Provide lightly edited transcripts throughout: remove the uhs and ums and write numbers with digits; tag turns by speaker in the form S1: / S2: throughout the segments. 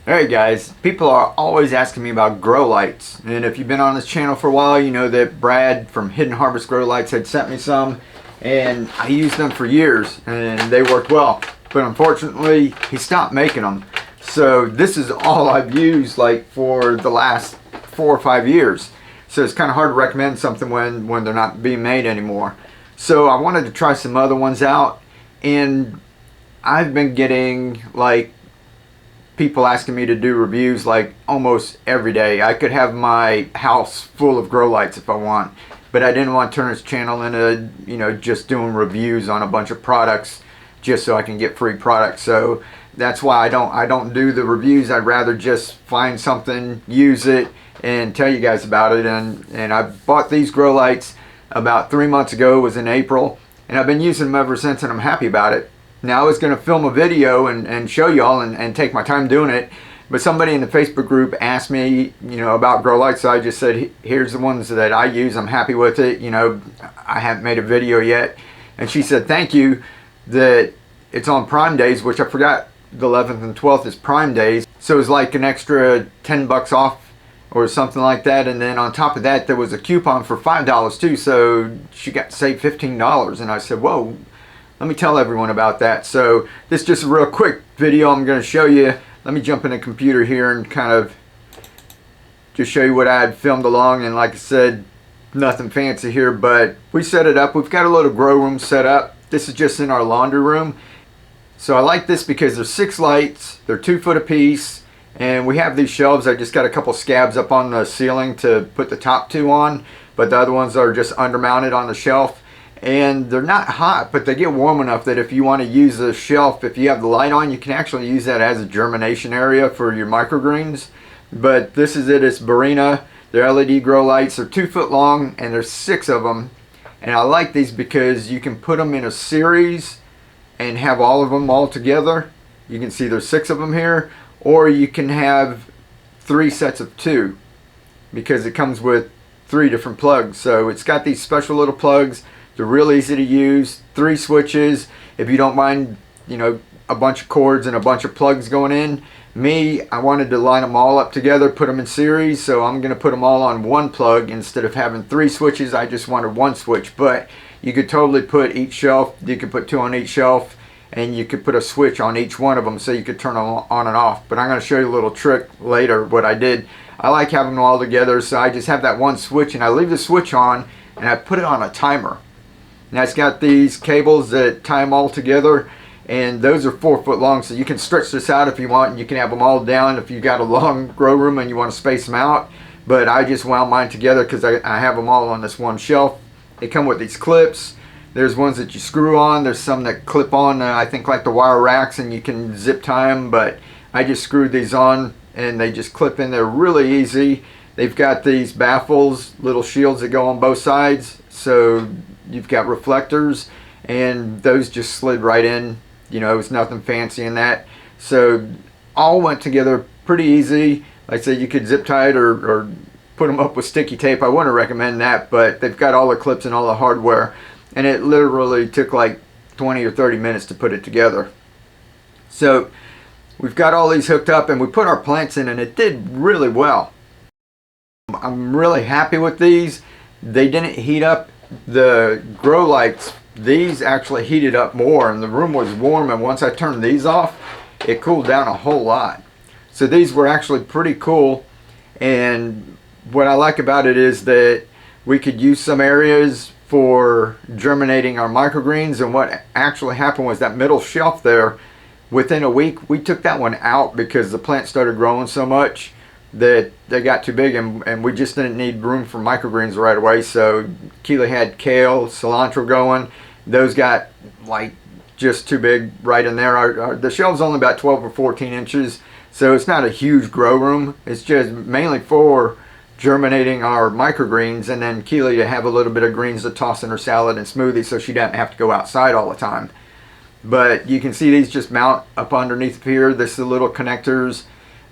S1: Alright guys, people are always asking me about grow lights, and if you've been on this channel for a while, you know that Brad from Hidden Harvest Grow Lights had sent me some, and I used them for years and they worked well, but unfortunately he stopped making them. So this is all I've used like for the last 4 or 5 years, so it's kind of hard to recommend something when they're not being made anymore. So I wanted to try some other ones out, and I've been getting like people asking me to do reviews like almost every day. I could have my house full of grow lights if I want, but I didn't want to turn this channel into, you know, just doing reviews on a bunch of products just so I can get free products. So that's why I don't do the reviews. I'd rather just find something, use it, and tell you guys about it. And I bought these grow lights about 3 months ago. It was in April, and I've been using them ever since, and I'm happy about it. Now I was going to film a video and show y'all and take my time doing it, but somebody in the Facebook group asked me, you know, about grow lights, so I just said, here's the ones that I use, I'm happy with it, you know, I haven't made a video yet. And she said thank you, that it's on Prime Days, which I forgot the 11th and 12th is Prime Days, so it's like an extra 10 bucks off or something like that. And then on top of that there was a coupon for $5 too, so she got to save $15. And I said, whoa, let me tell everyone about that. So this is just a real quick video I'm going to show you. Let me jump in the computer here and kind of just show you what I had filmed along. And like I said, nothing fancy here, but we set it up. We've got a little grow room set up. This is just in our laundry room. So I like this because there's 6 lights. They're 2 foot apiece. And we have these shelves. I just got a couple scabs up on the ceiling to put the top 2 on, but the other ones are just undermounted on the shelf. And they're not hot, but they get warm enough that if you want to use the shelf, if you have the light on, you can actually use that as a germination area for your microgreens. But this is it. It's Barina. They're LED grow lights. They're 2 foot long, and there's 6 of them. And I like these because you can put them in a series and have all of them all together. You can see there's 6 of them here, or you can have 3 sets of 2 because it comes with 3 different plugs. So it's got these special little plugs. They're real easy to use. 3 switches. If you don't mind, you know, a bunch of cords and a bunch of plugs going in. I wanted to line them all up together, put them in series, so I'm going to put them all on 1 plug instead of having 3 switches. I just wanted 1 switch, but you could totally put each shelf. You could put 2 on each shelf, and you could put a switch on each one of them so you could turn them on and off. But I'm going to show you a little trick later what I did. I like having them all together, so I just have that 1 switch, and I leave the switch on, and I put it on a timer. Now it's got these cables that tie them all together, and those are 4 foot long, so you can stretch this out if you want, and you can have them all down if you got a long grow room and you want to space them out. But I just wound mine together because I have them all on this 1 shelf. They come with these clips. There's ones that you screw on. There's some that clip on, I think like the wire racks, and you can zip tie them, but I just screwed these on and they just clip in there really easy. They've got these baffles, little shields that go on both sides, so you've got reflectors, and those just slid right in. You know, it was nothing fancy in that. So all went together pretty easy. Like I said, you could zip tie it or put them up with sticky tape. I wouldn't recommend that, but they've got all the clips and all the hardware, and it literally took like 20 or 30 minutes to put it together. So we've got all these hooked up, and we put our plants in, and it did really well. I'm really happy with these. They didn't heat up. The grow lights, these actually heated up more, and the room was warm, and once I turned these off, it cooled down a whole lot. So these were actually pretty cool, and what I like about it is that we could use some areas for germinating our microgreens. And what actually happened was that middle shelf there, within a week we took that one out because the plant started growing so much that they got too big, and we just didn't need room for microgreens right away. So Keely had kale, cilantro going. Those got like just too big right in there. The shelf's only about 12 or 14 inches, so it's not a huge grow room. It's just mainly for germinating our microgreens, and then Keely to have a little bit of greens to toss in her salad and smoothie so she doesn't have to go outside all the time. But you can see these just mount up underneath here. This is the little connectors.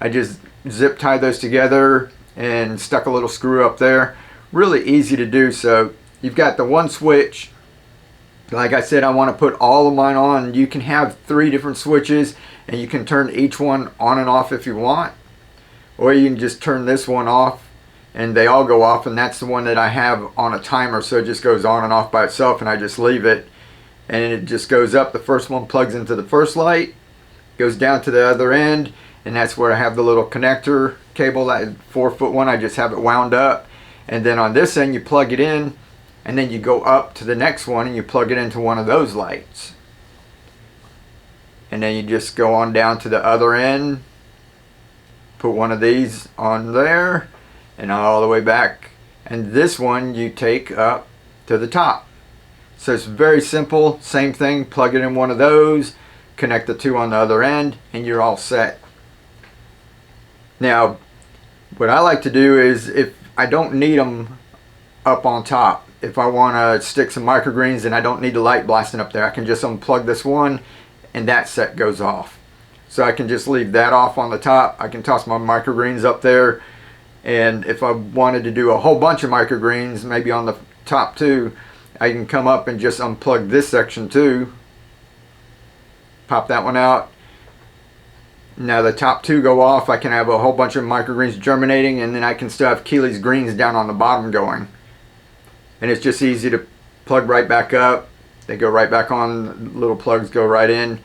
S1: I just zip tied those together and stuck a little screw up there. Really easy to do. So you've got the 1 switch Like I said, I want to put all of mine on. You can have 3 different switches and you can turn each one on and off if you want, or you can just turn this one off and they all go off, and that's the one that I have on a timer, so it just goes on and off by itself, and I just leave it and it just goes up. The first one plugs into the first light, goes down to the other end, and that's where I have the little connector cable, that 4-foot one. I just have it wound up, and then on this end you plug it in, and then you go up to the next one and you plug it into one of those lights, and then you just go on down to the other end, put one of these on there and all the way back, and this one you take up to the top. So it's very simple. Same thing, plug it in one of those, connect the 2 on the other end, and you're all set. Now what I like to do is, if I don't need them up on top, if I want to stick some microgreens and I don't need the light blasting up there, I can just unplug this one and that set goes off. So I can just leave that off on the top. I can toss my microgreens up there, and if I wanted to do a whole bunch of microgreens, maybe on the top 2, I can come up and just unplug this section too, pop that one out. Now the top 2 go off. I can have a whole bunch of microgreens germinating, and then I can still have Keely's greens down on the bottom going. And it's just easy to plug right back up. They go right back on, little plugs go right in.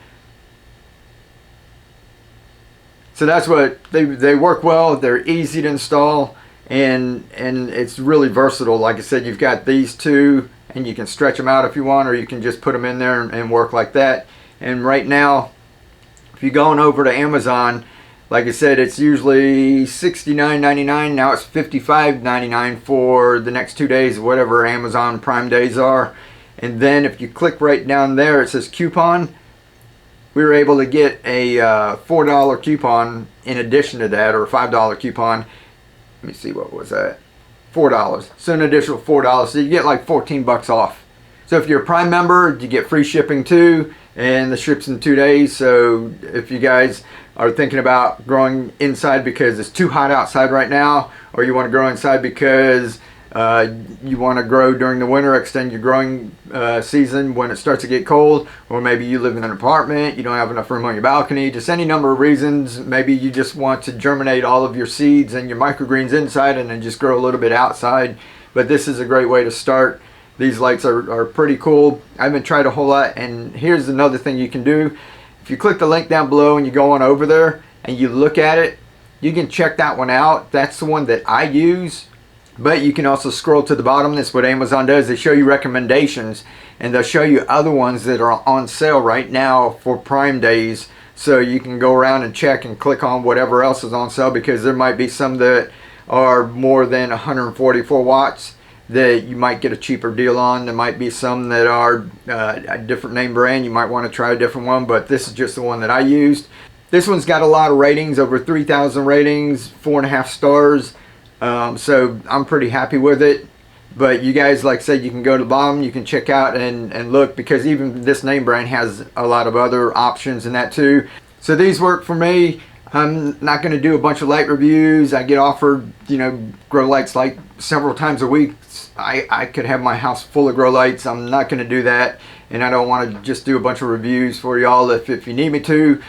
S1: So that's what they work well. They're easy to install, and it's really versatile. Like I said, you've got these 2 and you can stretch them out if you want, or you can just put them in there and work like that. And right now, if you're going over to Amazon, like I said, it's usually $69.99. Now it's $55.99 for the next 2 days, whatever Amazon Prime days are. And then if you click right down there, it says coupon. We were able to get a $4 coupon in addition to that, or a $5 coupon. Let me see, what was that? $4. So an additional $4. So you get like 14 bucks off. So if you're a Prime member, you get free shipping too, and the ships in 2 days. So if you guys are thinking about growing inside because it's too hot outside right now, or you want to grow inside because you want to grow during the winter, extend your growing season when it starts to get cold, or maybe you live in an apartment, you don't have enough room on your balcony, just any number of reasons. Maybe you just want to germinate all of your seeds and your microgreens inside and then just grow a little bit outside. But this is a great way to start. These lights are pretty cool. I haven't tried a whole lot, and here's another thing you can do. If you click the link down below and you go on over there and you look at it, you can check that one out. That's the one that I use. But you can also scroll to the bottom. That's what Amazon does. They show you recommendations, and they'll show you other ones that are on sale right now for Prime days. So you can go around and check and click on whatever else is on sale, because there might be some that are more than 144 watts that you might get a cheaper deal on. There might be some that are a different name brand. You might want to try a different one, but this is just the one that I used. This one's got a lot of ratings, over 3,000 ratings, 4.5 stars. So I'm pretty happy with it. But you guys, like I said, you can go to the bottom, you can check out and look, because even this name brand has a lot of other options in that too. So these work for me. I'm not going to do a bunch of light reviews. I get offered, grow lights like several times a week. I could have my house full of grow lights. I'm not going to do that, and I don't want to just do a bunch of reviews for y'all. If you need me to,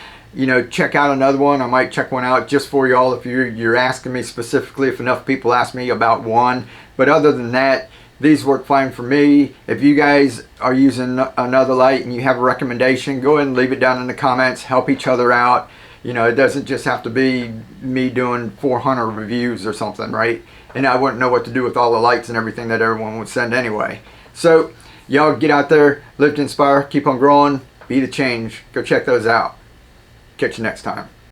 S1: check out another one. I might check one out just for y'all if you're asking me specifically, if enough people ask me about one. But other than that, these work fine for me. If you guys are using another light and you have a recommendation, go ahead and leave it down in the comments. Help each other out. It doesn't just have to be me doing 400 reviews or something, right? And I wouldn't know what to do with all the lights and everything that everyone would send anyway. So y'all get out there, live to inspire, keep on growing, be the change. Go check those out. Catch you next time.